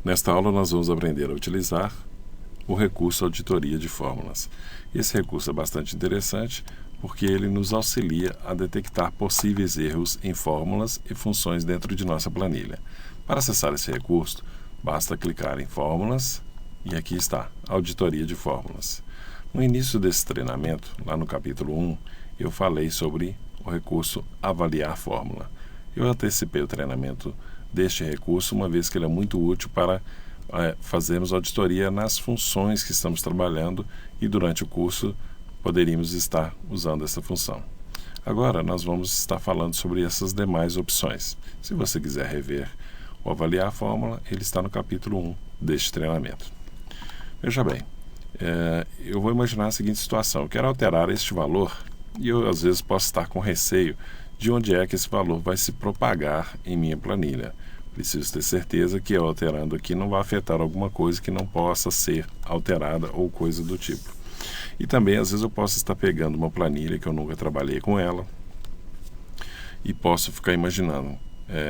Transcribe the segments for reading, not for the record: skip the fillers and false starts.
Nesta aula nós vamos aprender a utilizar o recurso auditoria de fórmulas. Esse recurso é bastante interessante porque ele nos auxilia a detectar possíveis erros em fórmulas e funções dentro de nossa planilha. Para acessar esse recurso, basta clicar em Fórmulas e aqui está, Auditoria de Fórmulas. No início desse treinamento, lá no capítulo 1, eu falei sobre o recurso Avaliar Fórmula. Eu antecipei o treinamento deste recurso, uma vez que ele é muito útil para fazermos auditoria nas funções que estamos trabalhando e durante o curso poderíamos estar usando essa função. Agora nós vamos estar falando sobre essas demais opções. Se você quiser rever ou avaliar a fórmula, ele está no capítulo 1 deste treinamento. Veja bem, eu vou imaginar a seguinte situação: eu quero alterar este valor e eu às vezes posso estar com receio de onde é que esse valor vai se propagar em minha planilha. Preciso ter certeza que eu alterando aqui não vai afetar alguma coisa que não possa ser alterada ou coisa do tipo. E também às vezes eu posso estar pegando uma planilha que eu nunca trabalhei com ela e posso ficar imaginando,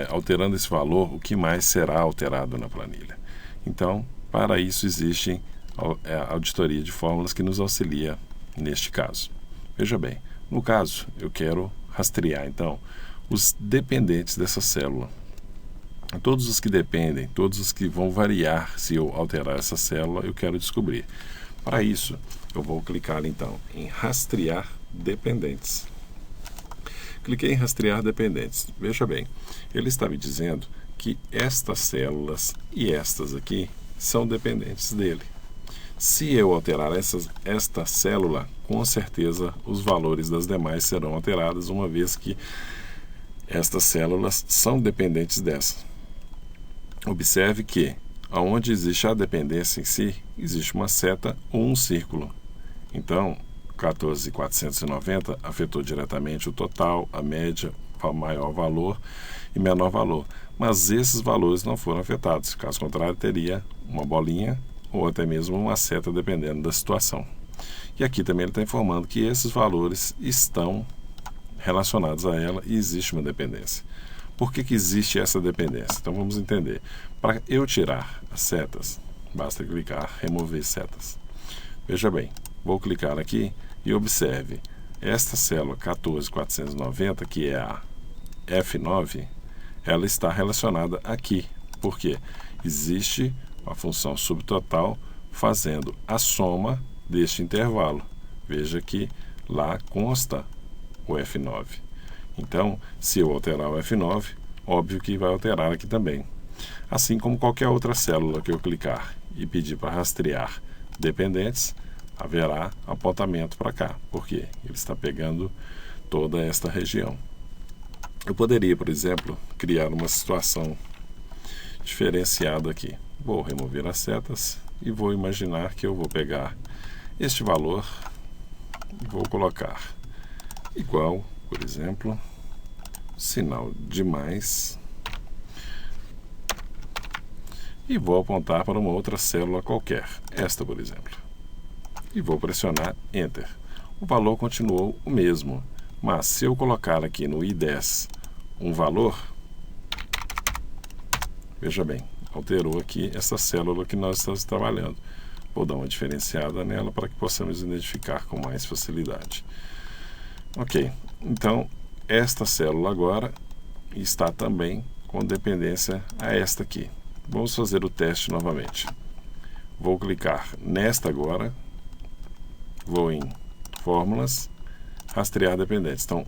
alterando esse valor, o que mais será alterado na planilha. Então, para isso existe a auditoria de fórmulas que nos auxilia neste caso. Veja bem, no caso eu quero rastrear então os dependentes dessa célula. Todos os que dependem, todos os que vão variar se eu alterar essa célula, eu quero descobrir. Para isso, eu vou clicar então em Rastrear Dependentes. Cliquei em Rastrear Dependentes. Veja bem, ele está me dizendo que estas células e estas aqui são dependentes dele. Se eu alterar esta célula, com certeza os valores das demais serão alterados, uma vez que estas células são dependentes dessa. Observe que, onde existe a dependência em si, existe uma seta ou um círculo. Então, 14.490 afetou diretamente o total, a média, o maior valor e menor valor. Mas esses valores não foram afetados. Caso contrário, teria uma bolinha ou até mesmo uma seta, dependendo da situação. E aqui também ele está informando que esses valores estão relacionados a ela e existe uma dependência. Por que existe essa dependência? Então vamos entender. Para eu tirar as setas, basta clicar Remover setas. Veja bem, vou clicar aqui e observe. Esta célula 14.490, que é a F9, ela está relacionada aqui. Por quê? Existe a função subtotal fazendo a soma deste intervalo. Veja que lá consta o F9. Então, se eu alterar o F9, óbvio que vai alterar aqui também. Assim como qualquer outra célula que eu clicar e pedir para rastrear dependentes, haverá apontamento para cá, porque ele está pegando toda esta região. Eu poderia, por exemplo, criar uma situação diferenciada aqui. Vou remover as setas e vou imaginar que eu vou pegar este valor e vou colocar igual, por exemplo, sinal de mais, e vou apontar para uma outra célula qualquer, esta por exemplo, e vou pressionar Enter. O valor continuou o mesmo, mas se eu colocar aqui no I10 um valor, veja bem, alterou aqui essa célula que nós estamos trabalhando. Vou dar uma diferenciada nela para que possamos identificar com mais facilidade. Ok, então esta célula agora está também com dependência a esta aqui. Vamos fazer o teste novamente. Vou clicar nesta agora, vou em Fórmulas, Rastrear Dependentes. Então,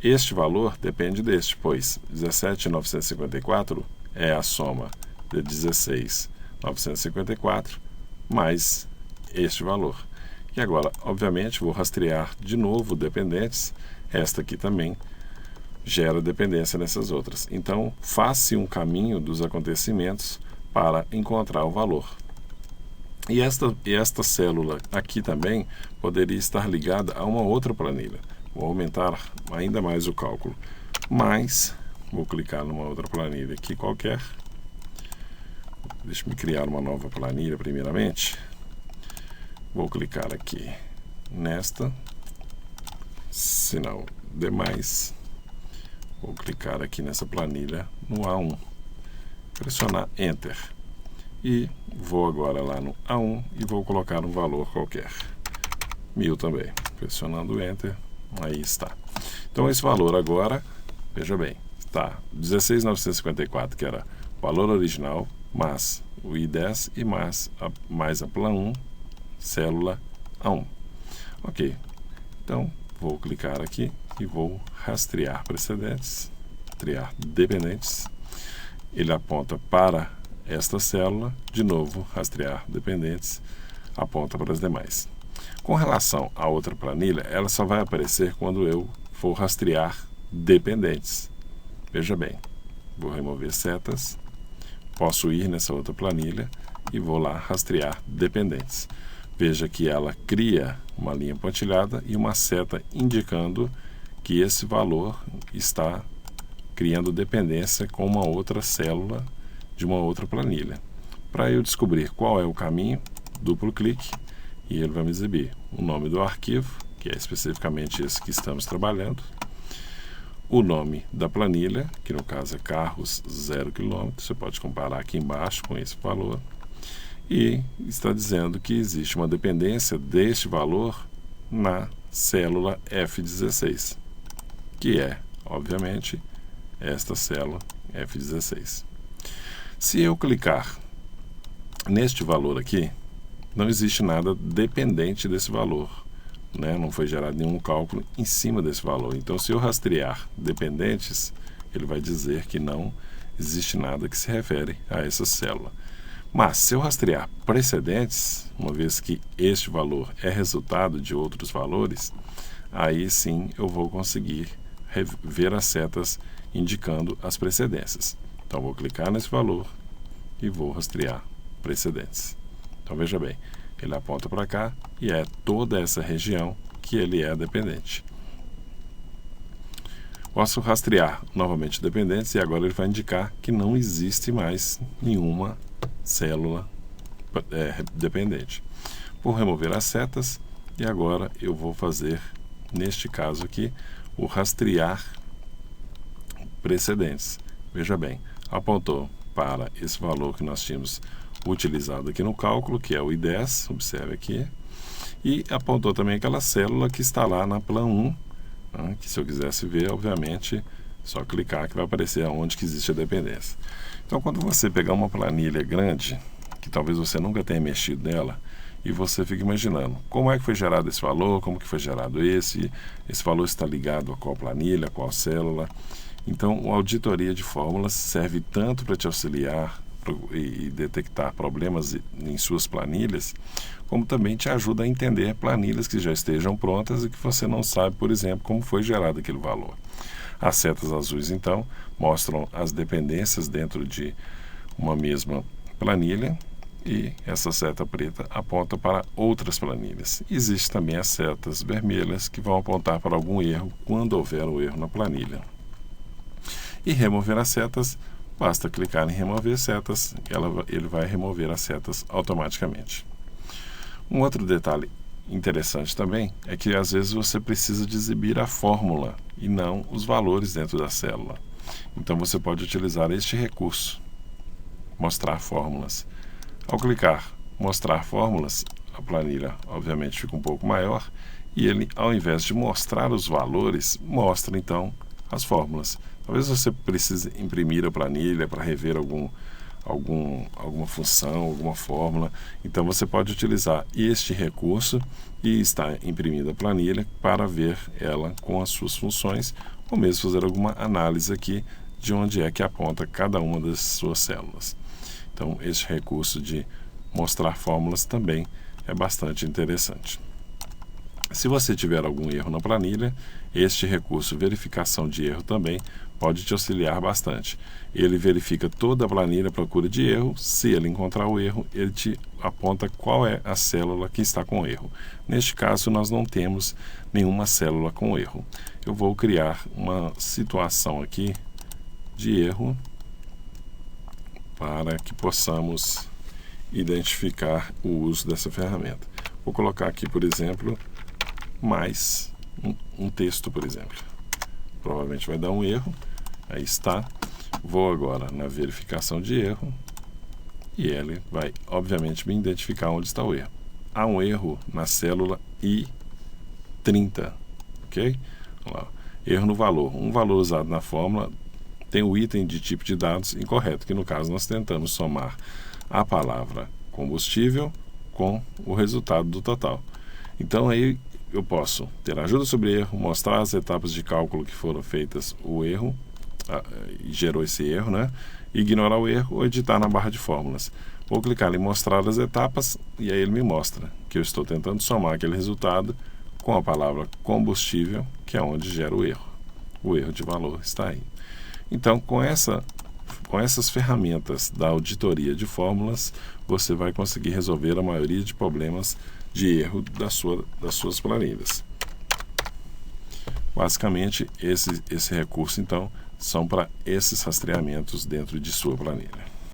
este valor depende deste, pois 17.954 é a soma de 16.954 mais este valor. E agora, obviamente, vou rastrear de novo dependentes. Esta aqui também gera dependência nessas outras. Então, faça um caminho dos acontecimentos para encontrar o valor. E esta célula aqui também poderia estar ligada a uma outra planilha. Vou aumentar ainda mais o cálculo. Mas, vou clicar numa outra planilha aqui qualquer. Deixa-me criar uma nova planilha primeiramente. Vou clicar aqui nesta, sinal demais. Vou clicar aqui nessa planilha no A1, pressionar Enter. E vou agora lá no A1 e vou colocar um valor qualquer. 1000 também. Pressionando o Enter, aí está. Então esse valor agora, veja bem, está 16.954, que era o valor original, mais o I10 e mais a plan 1, célula A1. Ok, então vou clicar aqui e vou rastrear precedentes, rastrear dependentes. Ele aponta para esta célula, de novo, rastrear dependentes, aponta para as demais. Com relação à outra planilha, ela só vai aparecer quando eu for rastrear dependentes. Veja bem, vou remover setas, posso ir nessa outra planilha e vou lá rastrear dependentes. Veja que ela cria uma linha pontilhada e uma seta indicando que esse valor está criando dependência com uma outra célula de uma outra planilha. Para eu descobrir qual é o caminho, duplo clique e ele vai me exibir o nome do arquivo, que é especificamente esse que estamos trabalhando, o nome da planilha, que no caso é carros 0 km, você pode comparar aqui embaixo com esse valor, e está dizendo que existe uma dependência deste valor na célula F16, que é, obviamente, esta célula F16. Se eu clicar neste valor aqui, não existe nada dependente desse valor, né? Não foi gerado nenhum cálculo em cima desse valor. Então, se eu rastrear dependentes, ele vai dizer que não existe nada que se refere a essa célula. Mas, se eu rastrear precedentes, uma vez que este valor é resultado de outros valores, aí sim eu vou conseguir ver as setas indicando as precedências. Então, vou clicar nesse valor e vou rastrear precedentes. Então, veja bem, ele aponta para cá e é toda essa região que ele é dependente. Posso rastrear novamente dependentes e agora ele vai indicar que não existe mais nenhuma célula dependente. Vou remover as setas e agora eu vou fazer, neste caso aqui, o rastrear precedentes. Veja bem, apontou para esse valor que nós tínhamos utilizado aqui no cálculo, que é o I10, observe aqui, e apontou também aquela célula que está lá na plan 1, né, que se eu quisesse ver, obviamente, só clicar que vai aparecer aonde que existe a dependência. Então, quando você pegar uma planilha grande, que talvez você nunca tenha mexido nela, e você fica imaginando como é que foi gerado esse valor, como que foi gerado esse valor está ligado a qual planilha, a qual célula. Então, a auditoria de fórmulas serve tanto para te auxiliar e detectar problemas em suas planilhas, como também te ajuda a entender planilhas que já estejam prontas e que você não sabe, por exemplo, como foi gerado aquele valor. As setas azuis, então, mostram as dependências dentro de uma mesma planilha e essa seta preta aponta para outras planilhas. Existem também as setas vermelhas que vão apontar para algum erro quando houver um erro na planilha. E remover as setas, basta clicar em remover setas, ele vai remover as setas automaticamente. Um outro detalhe interessante também é que às vezes você precisa de exibir a fórmula e não os valores dentro da célula. Então você pode utilizar este recurso, mostrar fórmulas. Ao clicar mostrar fórmulas, a planilha obviamente fica um pouco maior e ele, ao invés de mostrar os valores, mostra então as fórmulas. Talvez você precise imprimir a planilha para rever alguma função, alguma fórmula. Então você pode utilizar este recurso e estar imprimindo a planilha para ver ela com as suas funções, ou mesmo fazer alguma análise aqui de onde é que aponta cada uma das suas células. Então este recurso de mostrar fórmulas também é bastante interessante. Se você tiver algum erro na planilha, este recurso verificação de erro também pode te auxiliar bastante. Ele verifica toda a planilha à procura de erro. Se ele encontrar o erro, ele te aponta qual é a célula que está com erro. Neste caso, nós não temos nenhuma célula com erro. Eu vou criar uma situação aqui de erro para que possamos identificar o uso dessa ferramenta. Vou colocar aqui, por exemplo, mais um texto, por exemplo. Provavelmente vai dar um erro. Aí está. Vou agora na verificação de erro e ele vai, obviamente, me identificar onde está o erro. Há um erro na célula I30, ok? Vamos lá. Erro no valor. Um valor usado na fórmula tem o item de tipo de dados incorreto, que no caso nós tentamos somar a palavra combustível com o resultado do total. Então aí eu posso ter ajuda sobre erro, mostrar as etapas de cálculo que foram feitas o erro, e gerou esse erro, né? Ignorar o erro ou editar na barra de fórmulas. Vou clicar em mostrar as etapas e aí ele me mostra que eu estou tentando somar aquele resultado com a palavra combustível, que é onde gera o erro. O erro de valor está aí. Então, com essas ferramentas da auditoria de fórmulas, você vai conseguir resolver a maioria de problemas de erro das suas planilhas. Basicamente, esse recurso, então, são para esses rastreamentos dentro de sua planilha.